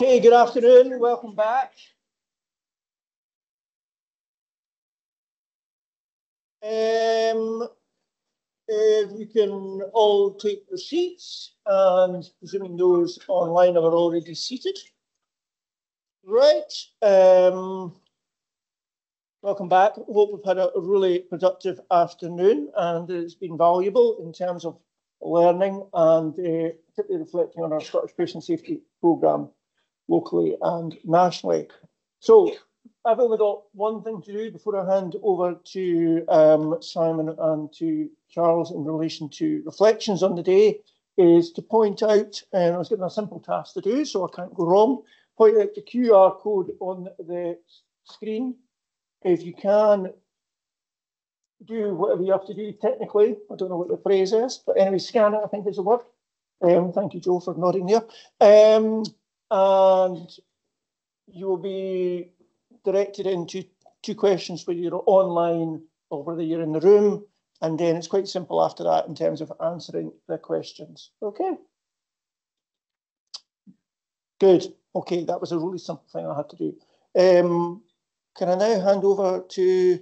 Okay, good afternoon. Welcome back. If you can all take your seats, and presuming those online are already seated. Right. Welcome back. Hope we've had a really productive afternoon, and it's been valuable in terms of learning and particularly reflecting on our Scottish Patient Safety Programme locally and nationally. So I've only got one thing to do before I hand over to Simon and to Charles in relation to reflections on the day, is to point out, and I was given a simple task to do, so I can't go wrong, point out the QR code on the screen. If you can do whatever you have to do technically, I don't know what the phrase is, but anyway, scan it, I think is the word. Thank you, Joe, for nodding there. And you will be directed into 2 questions whether you're online or whether you're in the room, and then it's quite simple after that in terms of answering the questions. Okay. Good. Okay, that was a really simple thing I had to do. Can I now hand over to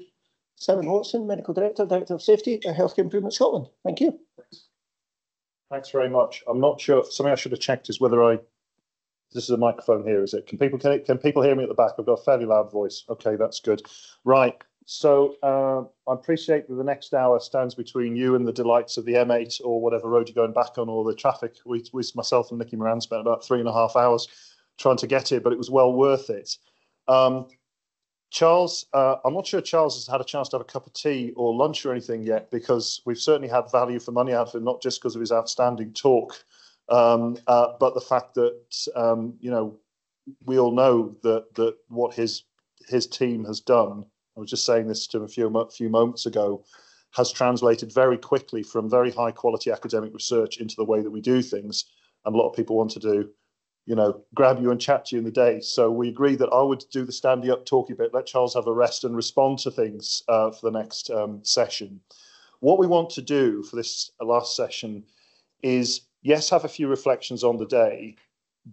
Simon Watson, Medical Director, Director of Safety at Healthcare Improvement Scotland. Thank you. Thanks very much. I'm not sure, something I should have checked is whether this is a microphone here, is it? Can people hear me at the back? I've got a fairly loud voice. Okay, that's good. Right, so I appreciate that the next hour stands between you and the delights of the M8 or whatever road you're going back on, or the traffic. Myself and Nicky Moran spent about 3.5 hours trying to get here, but it was well worth it. Charles, I'm not sure Charles has had a chance to have a cup of tea or lunch or anything yet, because we've certainly had value for money out of him, not just because of his outstanding talk, but the fact that we all know that what his team has done. I was just saying this to him a few moments ago, has translated very quickly from very high quality academic research into the way that we do things, and a lot of people want to do, grab you and chat to you in the day. So we agreed that I would do the standing up talky bit, let Charles have a rest and respond to things for the next session. What we want to do for this last session is, yes, have a few reflections on the day,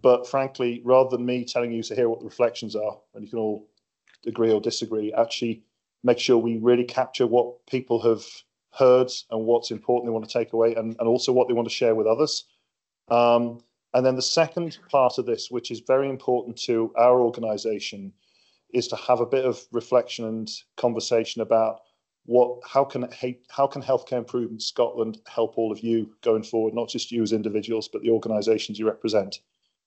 but frankly, rather than me telling you to hear what the reflections are, and you can all agree or disagree, actually make sure we really capture what people have heard and what's important they want to take away, and also what they want to share with others. And then the second part of this, which is very important to our organisation, is to have a bit of reflection and conversation about how can Healthcare Improvement Scotland help all of you going forward, not just you as individuals, but the organisations you represent.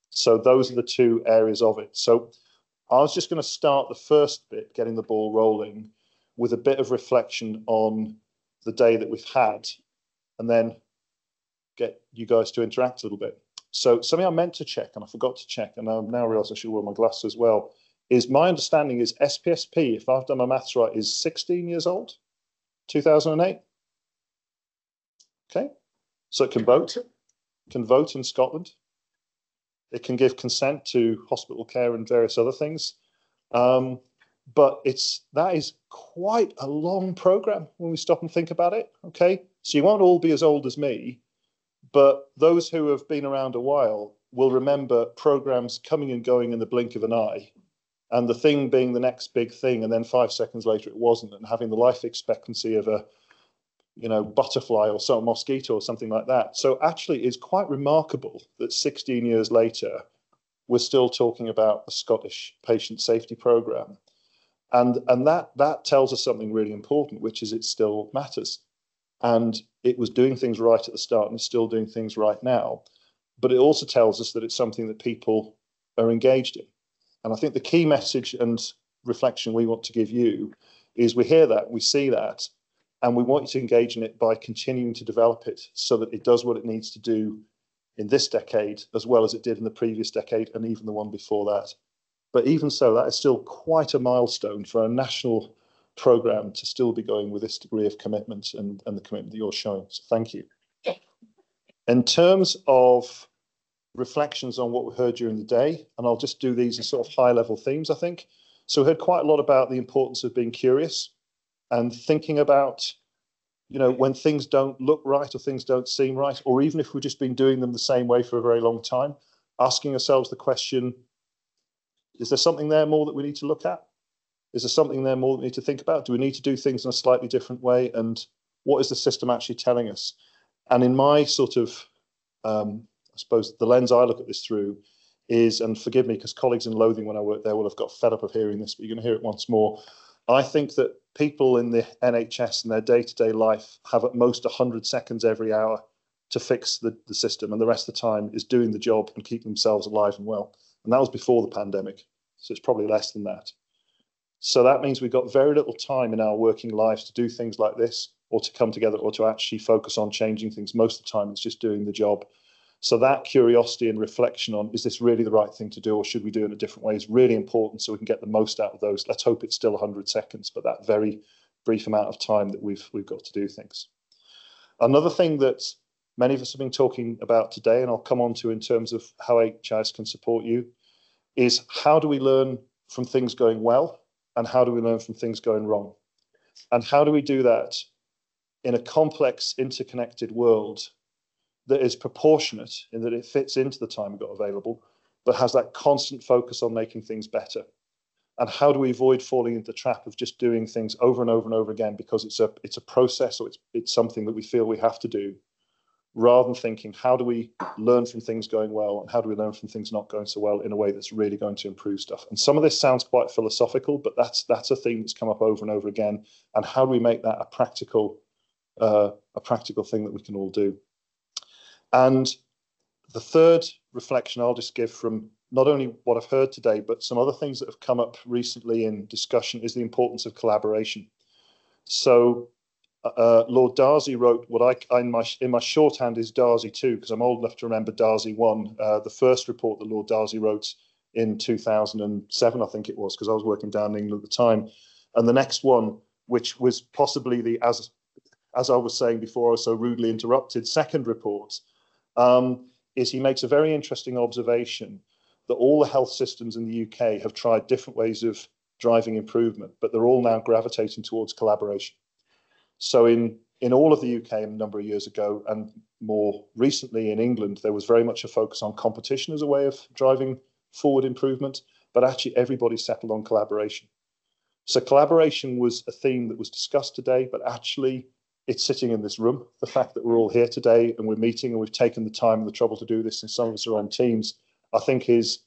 So those are the 2 areas of it. So I was just going to start the first bit, getting the ball rolling, with a bit of reflection on the day that we've had, and then get you guys to interact a little bit. So something I meant to check and I forgot to check, and I now realise I should wear my glasses as well, is my understanding is SPSP, if I've done my maths right, is 16 years old, 2008. Okay, so it can vote in Scotland. It can give consent to hospital care and various other things. But that is quite a long programme when we stop and think about it. Okay, so you won't all be as old as me, but those who have been around a while will remember programmes coming and going in the blink of an eye, and the thing being the next big thing, and then 5 seconds later it wasn't, and having the life expectancy of a butterfly or some mosquito or something like that. So actually it's quite remarkable that 16 years later we're still talking about a Scottish patient safety programme, and that tells us something really important, which is it still matters. And it was doing things right at the start and is still doing things right now. But it also tells us that it's something that people are engaged in. And I think the key message and reflection we want to give you is we hear that, we see that, and we want you to engage in it by continuing to develop it so that it does what it needs to do in this decade, as well as it did in the previous decade and even the one before that. But even so, that is still quite a milestone for a national programme to still be going with this degree of commitment and the commitment that you're showing. So thank you. In terms of reflections on what we heard during the day, and I'll just do these as sort of high-level themes, I think. So we heard quite a lot about the importance of being curious and thinking about, when things don't look right or things don't seem right, or even if we've just been doing them the same way for a very long time, asking ourselves the question, Is there something there more that we need to look at? Is there something there more that we need to think about? Do we need to do things in a slightly different way? And what is the system actually telling us? And in my sort of, I suppose, the lens I look at this through is, and forgive me, because colleagues in Lothing when I worked there will have got fed up of hearing this, but you're going to hear it once more. I think that people in the NHS in their day-to-day life have at most 100 seconds every hour to fix the system, and the rest of the time is doing the job and keeping themselves alive and well. And that was before the pandemic, so it's probably less than that. So that means we've got very little time in our working lives to do things like this, or to come together, or to actually focus on changing things. Most of the time, it's just doing the job. So that curiosity and reflection on, is this really the right thing to do, or should we do it in a different way, is really important, so we can get the most out of those. Let's hope it's still 100 seconds, but that very brief amount of time that we've got to do things. Another thing that many of us have been talking about today, and I'll come on to in terms of how HIS can support you, is how do we learn from things going well, and how do we learn from things going wrong? And how do we do that in a complex, interconnected world that is proportionate in that it fits into the time we've got available, but has that constant focus on making things better? And how do we avoid falling into the trap of just doing things over and over and over again because it's a process, or it's something that we feel we have to do, rather than thinking, how do we learn from things going well, and how do we learn from things not going so well in a way that's really going to improve stuff? And some of this sounds quite philosophical, but that's a theme that's come up over and over again. And how do we make that a practical thing that we can all do? And the third reflection I'll just give from not only what I've heard today, but some other things that have come up recently in discussion, is the importance of collaboration. So Lord Darcy wrote what in my shorthand is Darcy 2, because I'm old enough to remember Darcy 1, the first report that Lord Darcy wrote in 2007, I think it was, because I was working down in England at the time. And the next one, which was possibly the, as I was saying before I was so rudely interrupted, second report, is he makes a very interesting observation that all the health systems in the UK have tried different ways of driving improvement, but they're all now gravitating towards collaboration. So in all of the UK a number of years ago, and more recently in England, there was very much a focus on competition as a way of driving forward improvement, but actually everybody settled on collaboration. So collaboration was a theme that was discussed today, but actually it's sitting in this room. The fact that we're all here today and we're meeting and we've taken the time and the trouble to do this, and some of us are on teams, I think is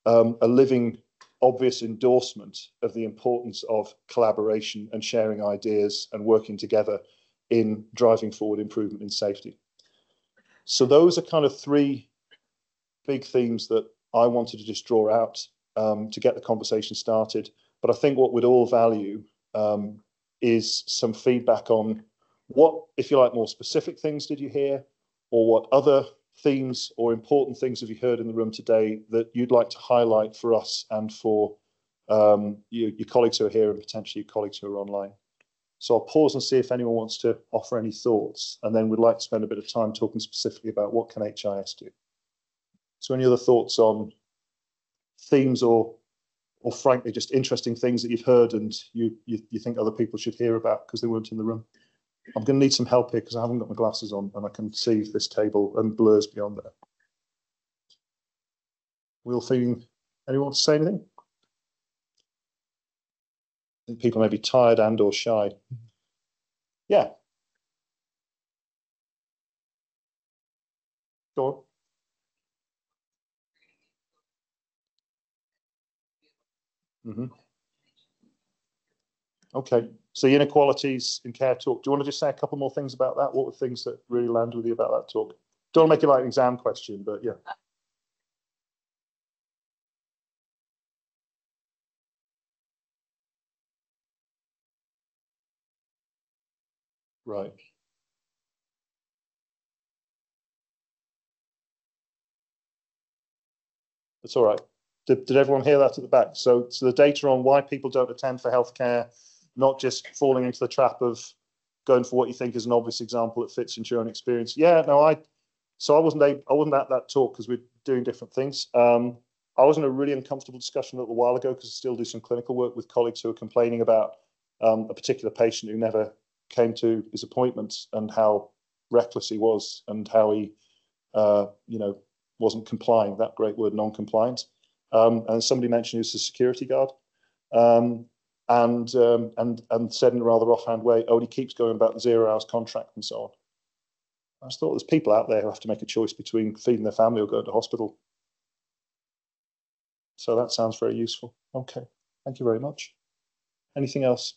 a living, obvious endorsement of the importance of collaboration and sharing ideas and working together in driving forward improvement in safety. So those are kind of three big themes that I wanted to just draw out to get the conversation started. But I think what we'd all value is some feedback on what, if you like, more specific things did you hear, or what other themes or important things have you heard in the room today that you'd like to highlight for us and for your colleagues who are here and potentially your colleagues who are online. So I'll pause and see if anyone wants to offer any thoughts, and then we'd like to spend a bit of time talking specifically about what can HIS do. So any other thoughts on themes or frankly just interesting things that you've heard and you think other people should hear about because they weren't in the room? I'm going to need some help here because I haven't got my glasses on and I can see this table and blurs beyond there. Will feeling, anyone want to say anything? I think people may be tired and or shy. Yeah. Go on. Mm-hmm. Okay. So the inequalities in care talk. Do you want to just say a couple more things about that? What were things that really landed with you about that talk? Don't want to make it like an exam question, but yeah. Right. That's all right. Did everyone hear that at the back? So the data on why people don't attend for healthcare, not just falling into the trap of going for what you think is an obvious example that fits into your own experience. Yeah, no, I wasn't at that talk because we're doing different things. I was in a really uncomfortable discussion a little while ago because I still do some clinical work with colleagues who are complaining about a particular patient who never came to his appointments and how reckless he was and how he, wasn't complying. That great word, non-compliant. and somebody mentioned he was a security guard, and said in a rather offhand way, oh, he keeps going about the 0 hours contract and so on. I just thought there's people out there who have to make a choice between feeding their family or going to hospital. So that sounds very useful. Okay, thank you very much. Anything else?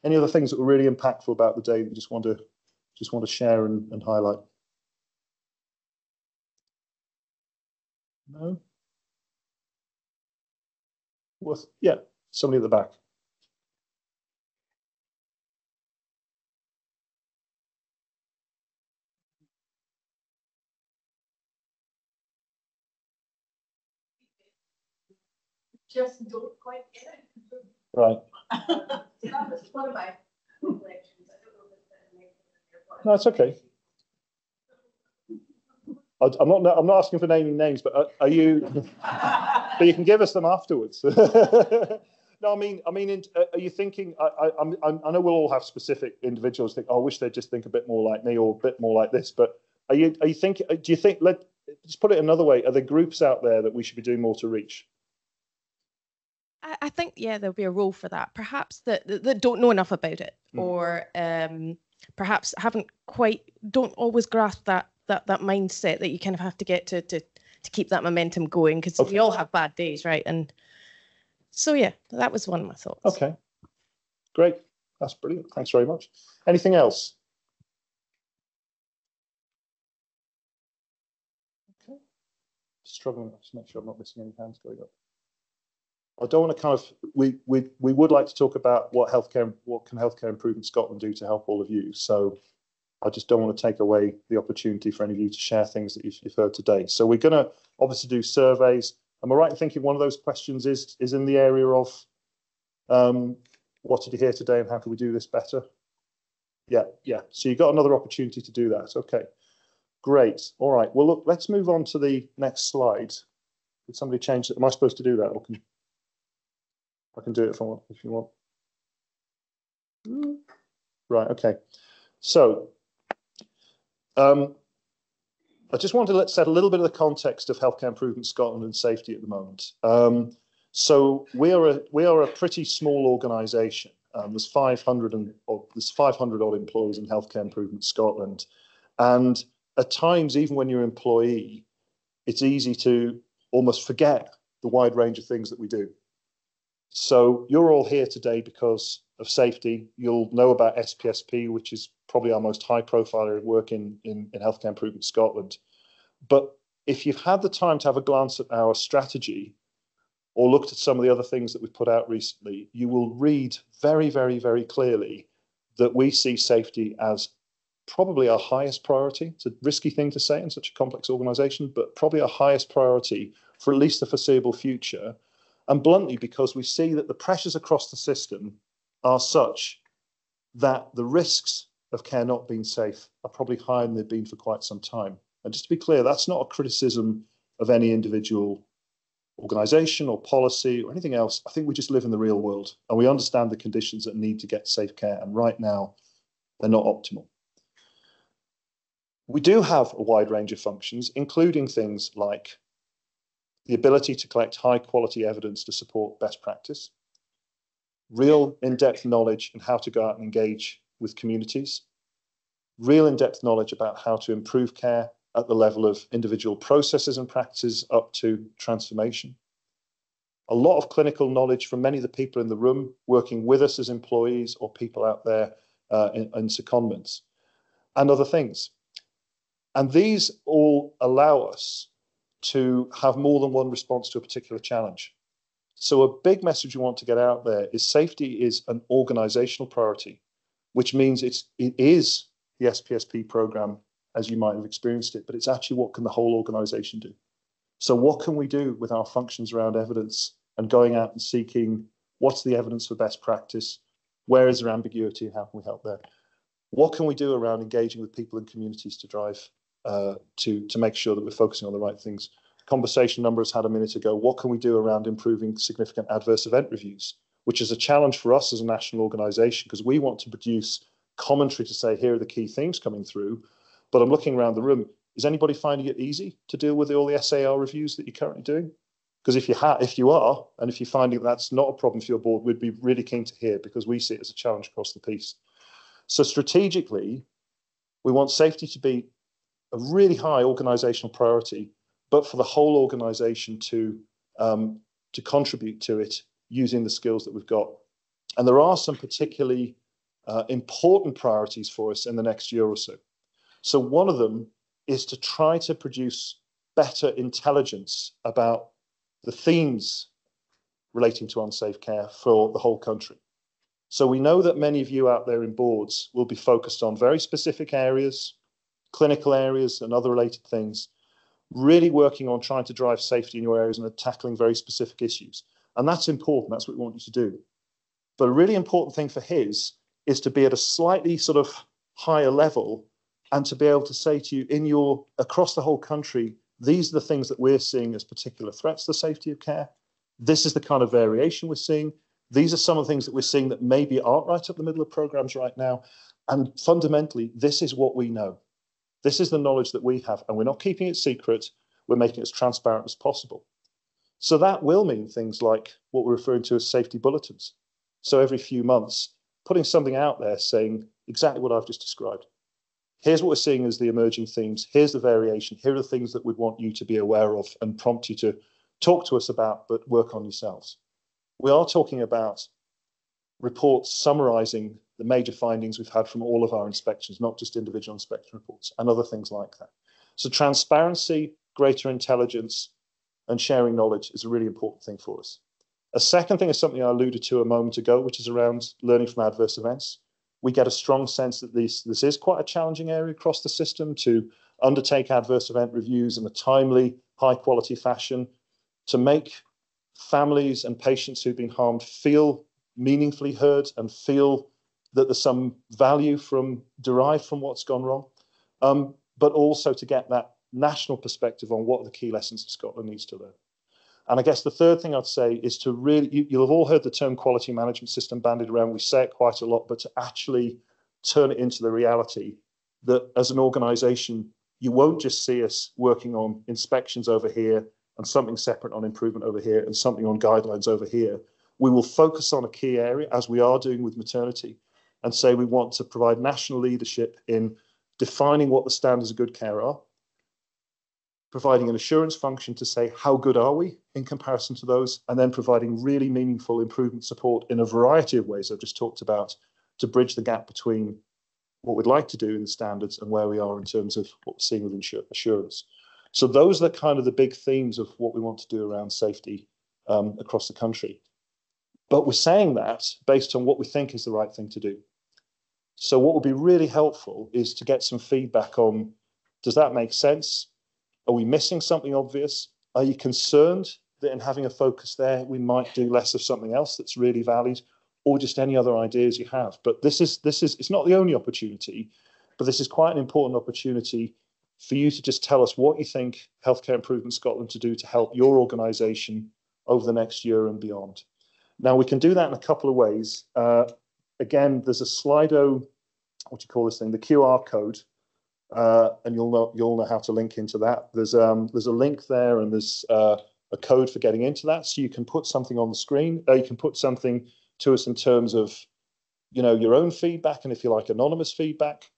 Any other things that were really impactful about the day that you just want to share and highlight? No? Well, yeah, somebody at the back. Just don't quite get it. Right. That was one of my reflections. I don't know if No, it's okay. I'm not asking for naming names, but are you? But you can give us them afterwards. No, I mean, are you thinking? I know we'll all have specific individuals think, oh, I wish they'd just think a bit more like me or a bit more like this. But are you thinking? Do you think? Let's put it another way. Are there groups out there that we should be doing more to reach? I think, yeah, there'll be a role for that. Perhaps that don't know enough about it, or perhaps don't always grasp that mindset that you kind of have to get to keep that momentum going, because we all have bad days, right? And so, yeah, that was one of my thoughts. Okay, great. That's brilliant. Thanks very much. Anything else? Okay. Struggling to make sure I'm not missing any hands going up. I don't want to kind of, we would like to talk about what can Healthcare Improvement Scotland do to help all of you. So I just don't want to take away the opportunity for any of you to share things that you've heard today. So we're going to obviously do surveys. Am I right in thinking one of those questions is in the area of what did you hear today and how can we do this better? Yeah. So you've got another opportunity to do that. Okay, great. All right. Well, look, let's move on to the next slide. Did somebody change it? Am I supposed to do that? Or I can do it if you want. Right. Okay. So I just want to set a little bit of the context of Healthcare Improvement Scotland and safety at the moment. So we are a pretty small organisation. There's 500 odd employees in Healthcare Improvement Scotland, and at times, even when you're an employee, it's easy to almost forget the wide range of things that we do. So you're all here today because of safety. You'll know about SPSP, which is probably our most high-profile area of work in Healthcare Improvement Scotland. But if you've had the time to have a glance at our strategy or looked at some of the other things that we've put out recently, you will read very, very, very clearly that we see safety as probably our highest priority. It's a risky thing to say in such a complex organisation, but probably our highest priority for at least the foreseeable future. And bluntly, because we see that the pressures across the system are such that the risks of care not being safe are probably higher than they've been for quite some time. And just to be clear, that's not a criticism of any individual organisation or policy or anything else. I think we just live in the real world and we understand the conditions that need to get safe care. And right now, they're not optimal. We do have a wide range of functions, including things like the ability to collect high quality evidence to support best practice, real in-depth knowledge on how to go out and engage with communities, real in-depth knowledge about how to improve care at the level of individual processes and practices up to transformation. A lot of clinical knowledge from many of the people in the room working with us as employees or people out there in secondments and other things. And these all allow us to have more than one response to a particular challenge. So a big message we want to get out there is safety is an organizational priority, which means it is the SPSP program as you might have experienced it, but it's actually what can the whole organization do. So what can we do with our functions around evidence and going out and seeking what's the evidence for best practice? Where is there ambiguity and how can we help there? What can we do around engaging with people and communities to drive to make sure that we're focusing on the right things? Conversation numbers had a minute ago. What can we do around improving significant adverse event reviews, which is a challenge for us as a national organisation because we want to produce commentary to say, here are the key themes coming through. But I'm looking around the room. Is anybody finding it easy to deal with all the SAR reviews that you're currently doing? Because if you are, and if you're finding that's not a problem for your board, we'd be really keen to hear, because we see it as a challenge across the piece. So strategically, we want safety to be a really high organisational priority, but for the whole organisation to contribute to it using the skills that we've got. And there are some particularly important priorities for us in the next year or so. So one of them is to try to produce better intelligence about the themes relating to unsafe care for the whole country. So we know that many of you out there in boards will be focused on very specific areas, clinical areas and other related things, really working on trying to drive safety in your areas and tackling very specific issues. And that's important. That's what we want you to do. But a really important thing for his is to be at a slightly sort of higher level and to be able to say to you across the whole country, these are the things that we're seeing as particular threats to the safety of care. This is the kind of variation we're seeing. These are some of the things that we're seeing that maybe aren't right up the middle of programs right now. And fundamentally, this is what we know. This is the knowledge that we have, and we're not keeping it secret. We're making it as transparent as possible. So that will mean things like what we're referring to as safety bulletins. So every few months, putting something out there saying exactly what I've just described. Here's what we're seeing as the emerging themes. Here's the variation. Here are the things that we'd want you to be aware of and prompt you to talk to us about, but work on yourselves. We are talking about reports summarising the major findings we've had from all of our inspections, not just individual inspection reports, and other things like that. So transparency, greater intelligence, and sharing knowledge is a really important thing for us. A second thing is something I alluded to a moment ago, which is around learning from adverse events. We get a strong sense that this is quite a challenging area across the system to undertake adverse event reviews in a timely, high-quality fashion, to make families and patients who've been harmed feel meaningfully heard and feel that there's some value derived from what's gone wrong, but also to get that national perspective on what are the key lessons that Scotland needs to learn. And I guess the third thing I'd say is to really, you'll have all heard the term quality management system bandied around. We say it quite a lot, but to actually turn it into the reality that as an organisation, you won't just see us working on inspections over here and something separate on improvement over here and something on guidelines over here. We will focus on a key area, as we are doing with maternity, and say we want to provide national leadership in defining what the standards of good care are, providing an assurance function to say how good are we in comparison to those, and then providing really meaningful improvement support in a variety of ways I've just talked about to bridge the gap between what we'd like to do in the standards and where we are in terms of what we're seeing with assurance. So those are kind of the big themes of what we want to do around safety across the country. But we're saying that based on what we think is the right thing to do. So what would be really helpful is to get some feedback on, does that make sense? Are we missing something obvious? Are you concerned that in having a focus there, we might do less of something else that's really valid, or just any other ideas you have? But this is it's not the only opportunity, but this is quite an important opportunity for you to just tell us what you think Healthcare Improvement Scotland to do to help your organisation over the next year and beyond. Now, we can do that in a couple of ways. Again, there's a Slido, what do you call this thing, the QR code, and you'll know how to link into that. There's a link there, and there's a code for getting into that, so you can put something on the screen. You can put something to us in terms of, your own feedback, and if you like, anonymous feedback.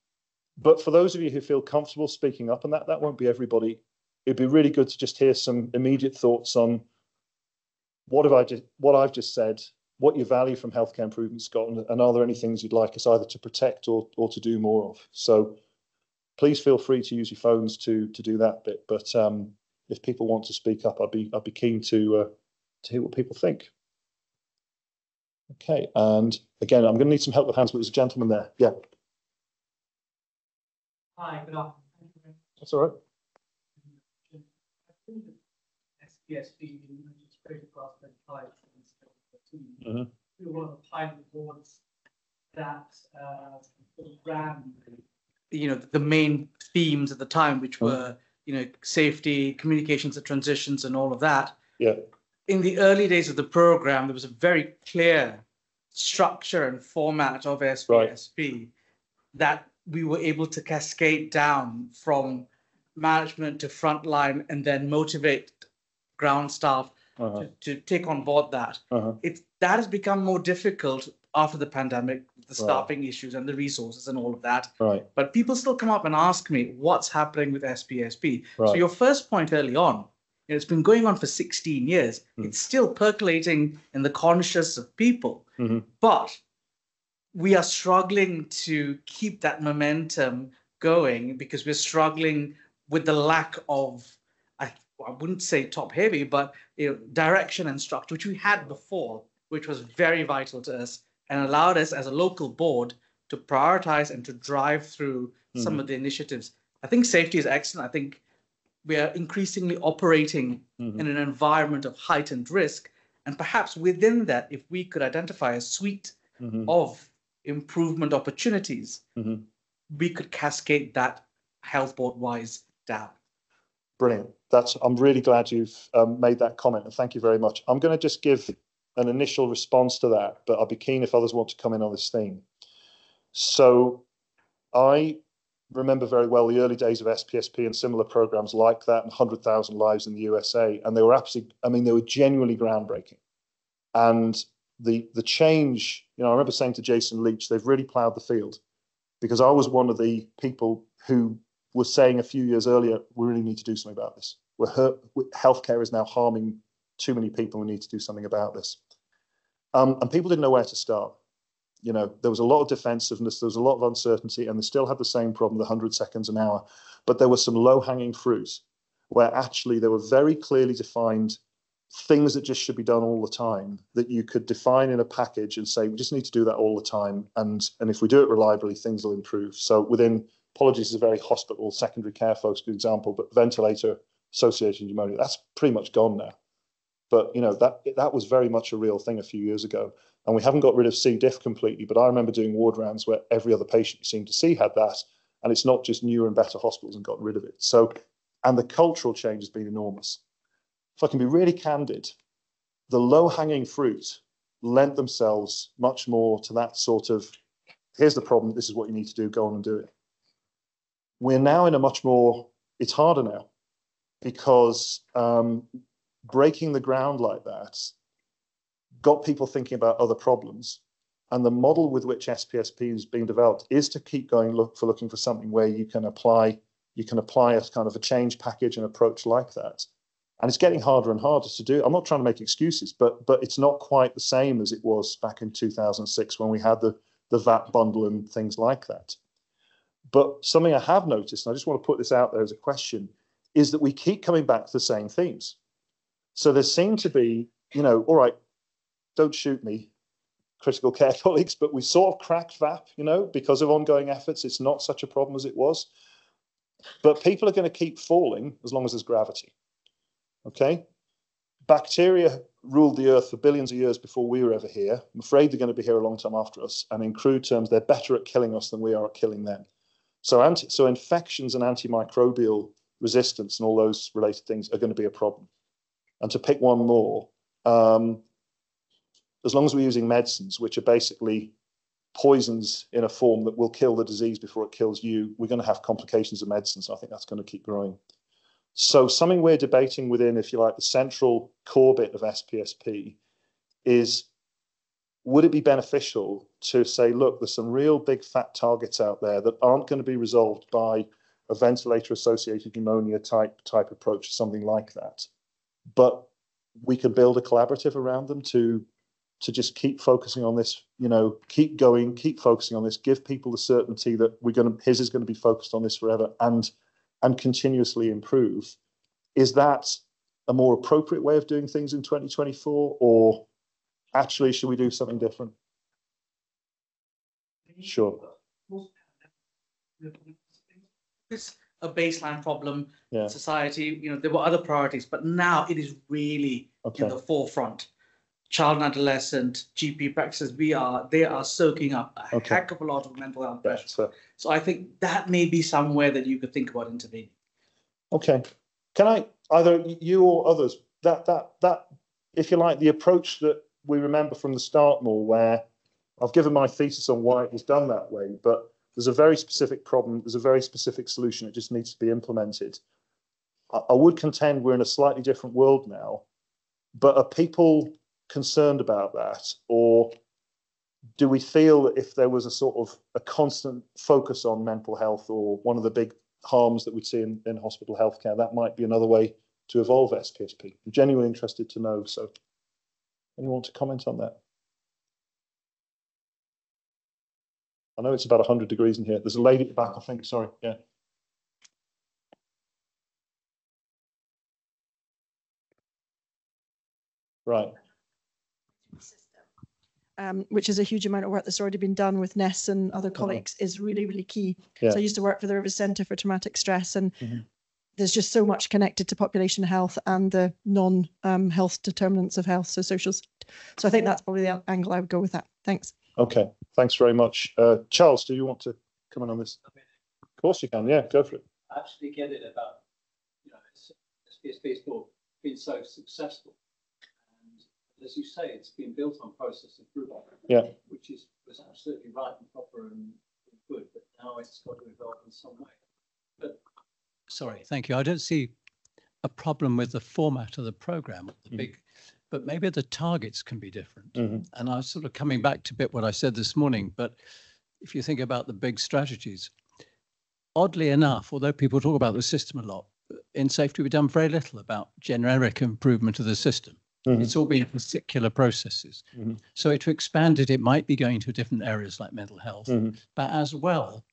But for those of you who feel comfortable speaking up, and that won't be everybody, it'd be really good to just hear some immediate thoughts on what I've just said, what you value from Healthcare Improvement Scotland, and are there any things you'd like us either to protect or to do more of? So please feel free to use your phones to do that bit. But if people want to speak up, I'd be keen to hear what people think. Okay, and again, I'm going to need some help with hands, but there's a gentleman there. Yeah. Hi, good afternoon. That's all right. I think SPSP is straight across the entire team. We were one of the pilot boards that ran, the main themes at the time, which were, safety, communications and transitions, and all of that. Yeah. In the early days of the program, there was a very clear structure and format of SPSP that we were able to cascade down from management to frontline and then motivate ground staff to take on board that. That has become more difficult after the pandemic, the staffing issues and the resources and all of that. Right. But people still come up and ask me what's happening with SPSP. Right. So your first point early on, it's been going on for 16 years. It's still percolating in the conscious of people. But we are struggling to keep that momentum going because we're struggling with the lack of, I wouldn't say top heavy, but direction and structure, which we had before, which was very vital to us and allowed us as a local board to prioritize and to drive through some of the initiatives. I think safety is excellent. I think we are increasingly operating in an environment of heightened risk. And perhaps within that, if we could identify a suite of improvement opportunities, we could cascade that health board wise down. Brilliant. I'm really glad you've made that comment, and thank you very much. I'm going to just give an initial response to that, but I'll be keen if others want to come in on this theme. So I remember very well the early days of SPSP and similar programs like that, and 100,000 lives in the USA, and they were absolutely, I mean, they were genuinely groundbreaking. And the change, I remember saying to Jason Leach, they've really ploughed the field, because I was one of the people who was saying a few years earlier, we really need to do something about this. Healthcare is now harming too many people. We need to do something about this. And people didn't know where to start. There was a lot of defensiveness, there was a lot of uncertainty, and they still had the same problem, the 100 seconds an hour. But there was some low-hanging fruit where actually there were very clearly defined things that just should be done all the time, that you could define in a package and say, we just need to do that all the time. And if we do it reliably, things will improve. So within, apologies, is a very hospital, secondary care focused example, but ventilator-associated pneumonia, that's pretty much gone now. But, that was very much a real thing a few years ago. And we haven't got rid of C. diff completely, but I remember doing ward rounds where every other patient you seemed to see had that. And it's not just newer and better hospitals and got rid of it. So, and the cultural change has been enormous. If I can be really candid, the low-hanging fruit lent themselves much more to that sort of, here's the problem, this is what you need to do, go on and do it. We're now in a much more, it's harder now, because breaking the ground like that got people thinking about other problems. And the model with which SPSP is being developed is to keep going looking for something where you can apply a kind of a change package and approach like that. And it's getting harder and harder to do. I'm not trying to make excuses, but it's not quite the same as it was back in 2006 when we had the VAT bundle and things like that. But something I have noticed, and I just want to put this out there as a question, is that we keep coming back to the same themes. So there seem to be, all right, don't shoot me, critical care colleagues, but we sort of cracked VAP, because of ongoing efforts. It's not such a problem as it was. But people are going to keep falling as long as there's gravity. Okay? Bacteria ruled the earth for billions of years before we were ever here. I'm afraid they're going to be here a long time after us. And in crude terms, they're better at killing us than we are at killing them. So infections and antimicrobial resistance and all those related things are going to be a problem. And to pick one more, as long as we're using medicines, which are basically poisons in a form that will kill the disease before it kills you, we're going to have complications of medicines. I think that's going to keep growing. So something we're debating within, if you like, the central core bit of SPSP is, would it be beneficial to say, look, there's some real big fat targets out there that aren't going to be resolved by a ventilator-associated pneumonia type approach or something like that. But we can build a collaborative around them to just keep focusing on this, keep going, keep focusing on this, give people the certainty that his is going to be focused on this forever and continuously improve. Is that a more appropriate way of doing things in 2024, or actually should we do something different? Sure. It's a baseline problem in society. There were other priorities, but now it is really in the forefront. Child and adolescent, GP practices, they are soaking up a heck of a lot of mental health pressure. So I think that may be somewhere that you could think about intervening. Okay. Can I, either you or others, that if you like, the approach that we remember from the start more, where I've given my thesis on why it was done that way, but there's a very specific problem, there's a very specific solution, it just needs to be implemented. I would contend we're in a slightly different world now, But are people concerned about that, or do we feel that if there was a sort of a constant focus on mental health, or one of the big harms that we'd see in hospital healthcare, that might be another way to evolve SPSP? I'm genuinely interested to know. So, anyone want to comment on that? I know it's about 100 degrees in here. There's a lady at the back, I think. Sorry. Yeah. Right. Which is a huge amount of work that's already been done with Ness and other colleagues, is really, really key. Yeah. So I used to work for the Rivers Centre for Traumatic Stress, and there's just so much connected to population health and the non-health determinants of health, so socials. So I think that's probably the angle I would go with that. Thanks. Okay, thanks very much. Charles, do you want to come in on this? Of course you can, yeah, go for it. I actually get it about, SPSP has been so successful. As you say, it's been built on process improvement, which was absolutely right and proper and good, but now it's got to evolve in some way. But sorry, thank you. I don't see a problem with the format of the program, but maybe the targets can be different. And I was sort of coming back to a bit what I said this morning, but if you think about the big strategies, oddly enough, although people talk about the system a lot, in safety we've done very little about generic improvement of the system. It's all been particular processes. So to expand it, it might be going to different areas like mental health, but as well,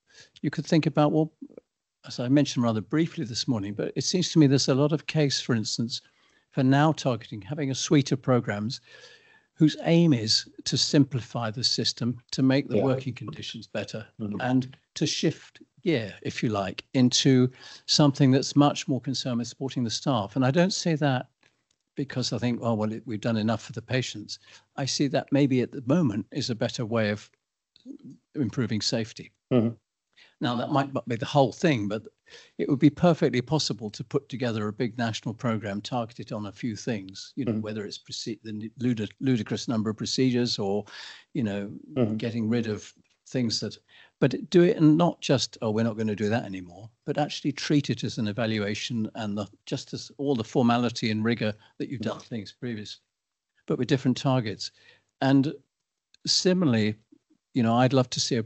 you could think about, well, as I mentioned rather briefly this morning, but it seems to me there's a lot of case, for instance, for now targeting, having a suite of programs whose aim is to simplify the system, to make the working conditions better, and to shift gear, if you like, into something that's much more concerned with supporting the staff. And I don't say that because I think, we've done enough for the patients. I see that maybe at the moment is a better way of improving safety. Now, that might not be the whole thing, but it would be perfectly possible to put together a big national program targeted on a few things, whether it's the ludicrous number of procedures or, getting rid of things that, but do it and not just, we're not going to do that anymore, but actually treat it as an evaluation and just as all the formality and rigor that you've done things previously, but with different targets. And similarly, I'd love to see a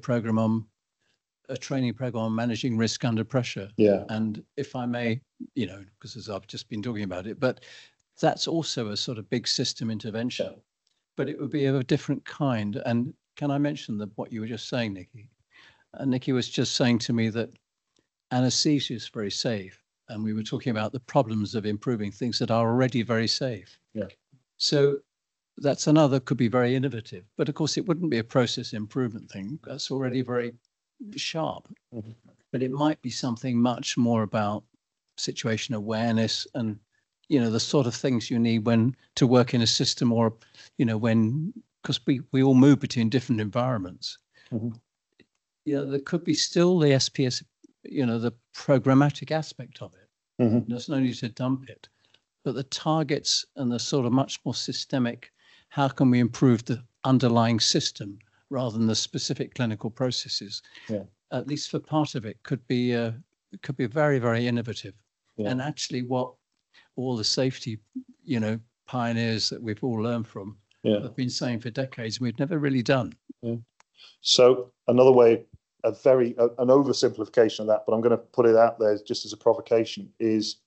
training program on managing risk under pressure. And if I may, because as I've just been talking about it, but that's also a sort of big system intervention, but it would be of a different kind. And can I mention what you were just saying, Nikki? Nikki was just saying to me that anesthesia is very safe. And we were talking about the problems of improving things that are already very safe. So that's could be very innovative. But of course, it wouldn't be a process improvement thing. That's already very sharp. But it might be something much more about situation awareness and, the sort of things you need to work in a system, or, because we all move between different environments. There could be still the SPS, the programmatic aspect of it. There's no need to dump it, but the targets and the sort of much more systemic, how can we improve the underlying system rather than the specific clinical processes? At least for part of it could be very, very innovative. And actually what all the safety, pioneers that we've all learned from have been saying for decades, we've never really done. So another way, an oversimplification of that, but I'm going to put it out there just as a provocation, is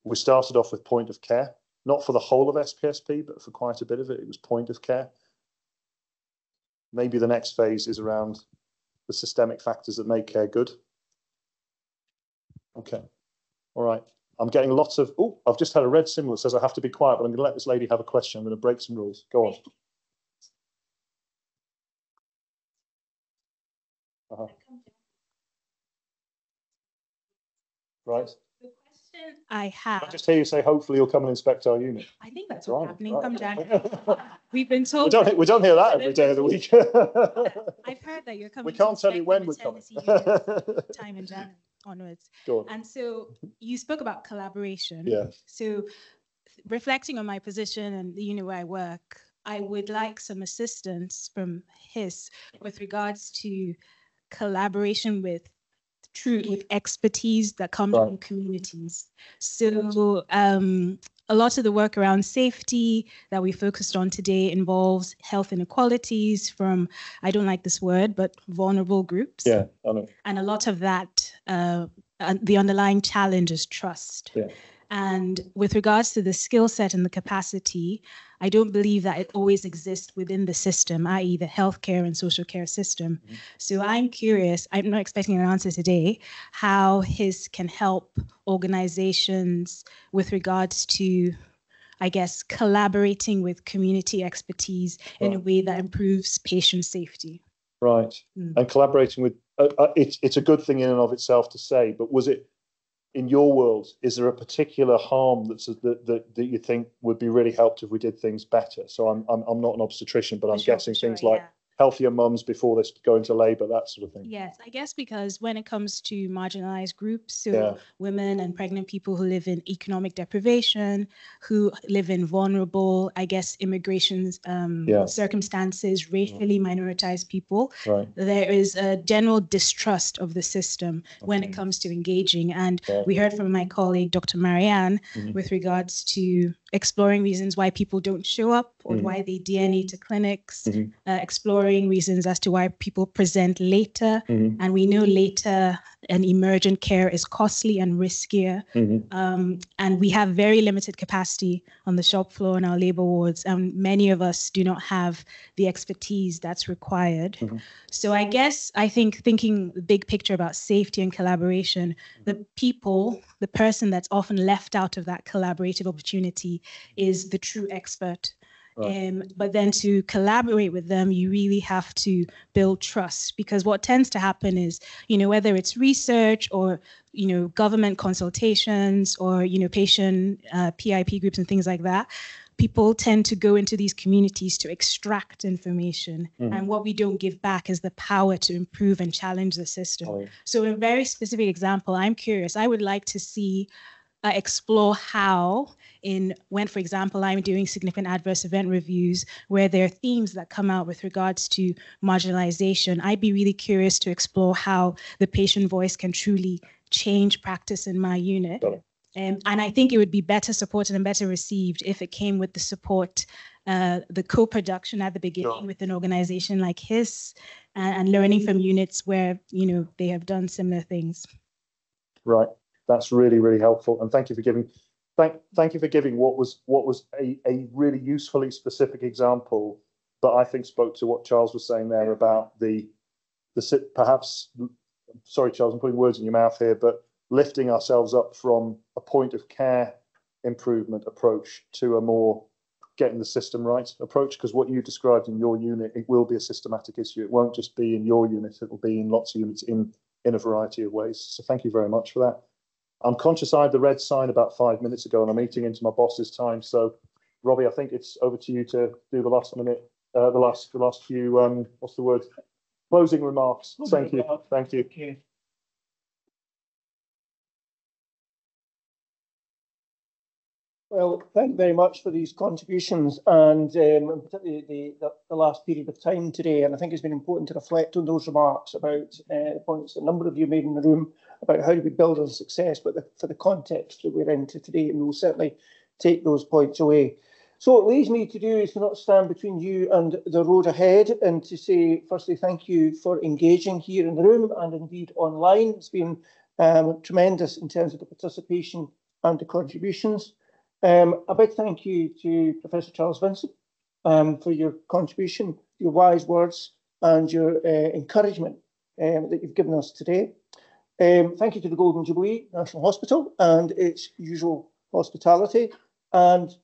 we started off with point of care, not for the whole of SPSP, but for quite a bit of it. It was point of care. Maybe the next phase is around the systemic factors that make care good. Okay. All right. I'm getting lots of, I've just had a red symbol that says I have to be quiet, but I'm going to let this lady have a question. I'm going to break some rules. Go on. Right. The question I have. I just hear you say, hopefully you'll come and inspect our unit. I think that's what's happening. Come January. We've been told. We don't hear that every day of the week. I've heard that you're coming. We can't tell you when we're coming. Time in January onwards. Go on. And so you spoke about collaboration. Yes. So reflecting on my position and the unit where I work, I would like some assistance from HIS with regards to collaboration with expertise that comes from communities. So a lot of the work around safety that we focused on today involves health inequalities from, I don't like this word, but vulnerable groups. Yeah, I know. And a lot of that, the underlying challenge is trust. Yeah. And with regards to the skill set and the capacity, I don't believe that it always exists within the system, i.e. the healthcare and social care system. Mm-hmm. So I'm curious, I'm not expecting an answer today, how HIS can help organizations with regards to, I guess, collaborating with community expertise in a way that improves patient safety. Right. And collaborating with, it's a good thing in and of itself to say, but was it, in your world, is there a particular harm that you think would be really helped if we did things better? So I'm not an obstetrician, but I'm guessing things like healthier mums before they go into labour, that sort of thing. Yes, I guess because when it comes to marginalised groups, so women and pregnant people who live in economic deprivation, who live in vulnerable, I guess, immigration circumstances, racially minoritized people, there is a general distrust of the system when it comes to engaging. And we heard from my colleague, Dr. Marianne, with regards to exploring reasons why people don't show up or why they DNA to clinics, exploring reasons as to why people present later. And we know later and emergent care is costly and riskier. And we have very limited capacity on the shop floor in our labor wards. And many of us do not have the expertise that's required. So I guess I think thinking the big picture about safety and collaboration, the person that's often left out of that collaborative opportunity is the true expert. But then to collaborate with them, you really have to build trust, because what tends to happen is, whether it's research or, government consultations or, patient PIP groups and things like that, people tend to go into these communities to extract information. And what we don't give back is the power to improve and challenge the system. So a very specific example, I'm curious, I would like to see explore how when, for example, I'm doing significant adverse event reviews where there are themes that come out with regards to marginalization, I'd be really curious to explore how the patient voice can truly change practice in my unit. And I think it would be better supported and better received if it came with the support, the co-production at the beginning with an organization like HIS and learning from units where, they have done similar things. Right. That's really, really helpful. And thank you for giving what was a really usefully specific example, but I think spoke to what Charles was saying there about the perhaps, sorry, Charles, I'm putting words in your mouth here, but lifting ourselves up from a point of care improvement approach to a more getting the system right approach, because what you described in your unit, it will be a systematic issue. It won't just be in your unit, it will be in lots of units in a variety of ways. So thank you very much for that. I'm conscious I had the red sign about 5 minutes ago and I'm eating into my boss's time. So, Robbie, I think it's over to you to do the last minute, the last few, what's the word? Closing remarks. Thank you. Thank you. Okay. Well, thank you very much for these contributions and particularly the last period of time today. And I think it's been important to reflect on those remarks about the points a number of you made in the room about how do we build on success, but for the context that we're into today, and we'll certainly take those points away. So what it leaves me to do is to not stand between you and the road ahead, and to say, firstly, thank you for engaging here in the room and indeed online. It's been tremendous in terms of the participation and the contributions. A big thank you to Professor Charles Vincent for your contribution, your wise words and your encouragement that you've given us today. Thank you to the Golden Jubilee National Hospital and its usual hospitality, and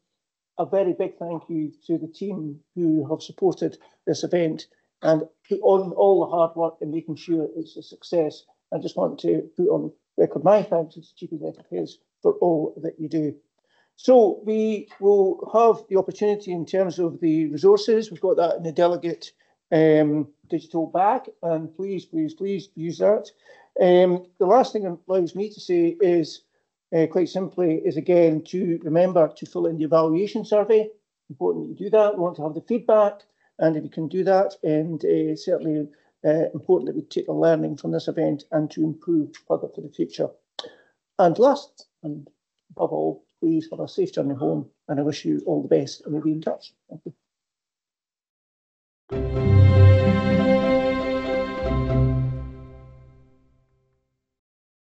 a very big thank you to the team who have supported this event and put on all the hard work in making sure it's a success. I just want to put on record my thanks to the Chief Executive for all that you do. So we will have the opportunity in terms of the resources. We've got that in the delegate digital bag, and please use that. The last thing it allows me to say is quite simply is again to remember to fill in the evaluation survey. Important that you do that. We want to have the feedback, and if you can do that, and certainly important that we take the learning from this event and to improve further for the future. And last and above all, please have a safe journey home, and I wish you all the best, and we'll be in touch. Thank you.